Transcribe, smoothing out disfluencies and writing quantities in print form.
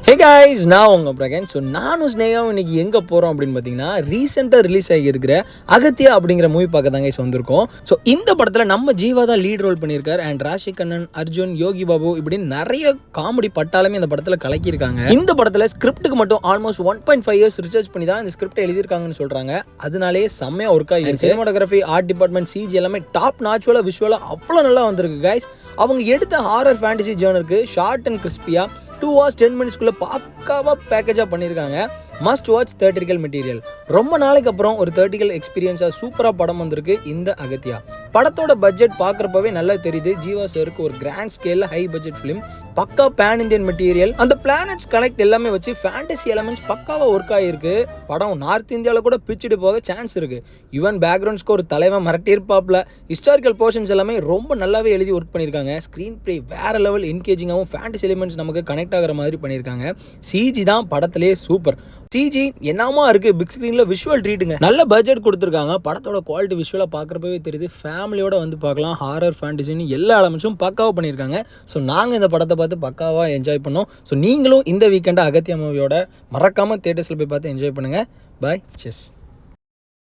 Hey guys, நான் உங்கள் Brihan. So நானும் ஸ்னேகாவும் இன்றைக்கி எங்கே போகிறோம் அப்படின்னு பார்த்தீங்கன்னா, ரீசெண்டாக ரிலீஸ் ஆகியிருக்கிற அகத்தியா அப்படிங்கிற மூவி பார்க்க தாங்க வந்திருக்கோம். ஸோ இந்த படத்தில் நம்ம ஜீவா தான் லீட் ரோல் பண்ணியிருக்காரு. அண்ட் ராஷி கண்ணன், அர்ஜுன், யோகி பாபு இப்படின்னு நிறைய காமெடி பட்டாலுமே இந்த படத்தில் கலக்கியிருக்காங்க. இந்த படத்தில் ஸ்கிரிப்டுக்கு மட்டும் ஆல்மோஸ்ட் 1.5 இயர்ஸ் ரிசர்ச் பண்ணி தான் இந்த ஸ்கிரிப்டை எழுதியிருக்காங்கன்னு சொல்கிறாங்க. அதனாலேயே செம்மையாக ஒர்க் ஆகிருக்கு. சினிமாட்டோகிராஃபி, ஆர்ட் டிபார்ட்மெண்ட், சிஜி எல்லாமே டாப் நாச்சுவலாக விஷுவலாக அவ்வளோ நல்லா வந்திருக்கு கைஸ். அவங்க எடுத்த ஹாரர் ஃபேண்டசி ஜேர்னருக்கு ஷார்ட் அண்ட் கிறிஸ்பியாக 2 hours 10 minutes பக்காவாக பேக்கேஜாக பண்ணியிருக்காங்க. Must watch theatrical material. ரொம்ப நாளைக்கு அப்புறம் ஒரு தியேட்டரிக்கல் எக்ஸ்பீரியன்ஸாக சூப்பராக படம் வந்திருக்கு இந்த அகத்தியா. படத்தோட பட்ஜெட் பார்க்குறப்பவே நல்லா தெரியுது. ஜீவா சருக்கு ஒரு கிராண்ட் ஸ்கேலில் ஹை பட்ஜெட் ஃபிலிம், பக்கா பேன் இந்தியன் மெட்டீரியல், அந்த பிளானட்ஸ் கனெக்ட் எல்லாமே வச்சு ஃபேண்டசி எலமெண்ட்ஸ் பக்காவாக ஒர்க் ஆகிருக்கு. படம் நார்த் இந்தியாவில் கூட பிச்சுட்டு போக சான்ஸ் இருக்குது. ஈவன் பேக்ரவுண்ட்ஸ்க்கு ஒரு தலைவன் மிரட்டியிருப்பாப்ல. ஹிஸ்டாரிக்கல் போர்ஷன்ஸ் எல்லாமே ரொம்ப நல்லாவே எழுதி ஒர்க் பண்ணியிருக்காங்க. ஸ்க்ரீன் ப்ளே வேறு லெவல் என்கேஜிங்காகவும் ஃபேண்டசி எலிமெண்ட்ஸ் நமக்கு கனெக்ட் ஆகிற மாதிரி பண்ணியிருக்காங்க. சிஜி தான் படத்திலேயே சூப்பர். சிஜி என்னமா இருக்கு, பிக் ஸ்க்ரீனில் விஷுவல் ட்ரீட்டுங்க. நல்ல பட்ஜெட் கொடுத்துருக்காங்க. படத்தோட குவாலிட்டி விஷுவலாக பார்க்குறப்பவே தெரியுது. ஃபேமிலியோட வந்து பார்க்கலாம். ஹாரர் ஃபேண்டசின்னு எல்லா எலமெண்ட்ஸும் பக்காவாக பண்ணியிருக்காங்க. ஸோ நாங்கள் இந்த படத்தை பார்த்து பக்காவாக என்ஜாய் பண்ணோம். ஸோ நீங்களும் இந்த வீக்கெண்டை அகத்தியா மூவியோட மறக்காமல் தியேட்டர்ஸில் போய் பார்த்து என்ஜாய் பண்ணுங்கள். பாய், செஸ்.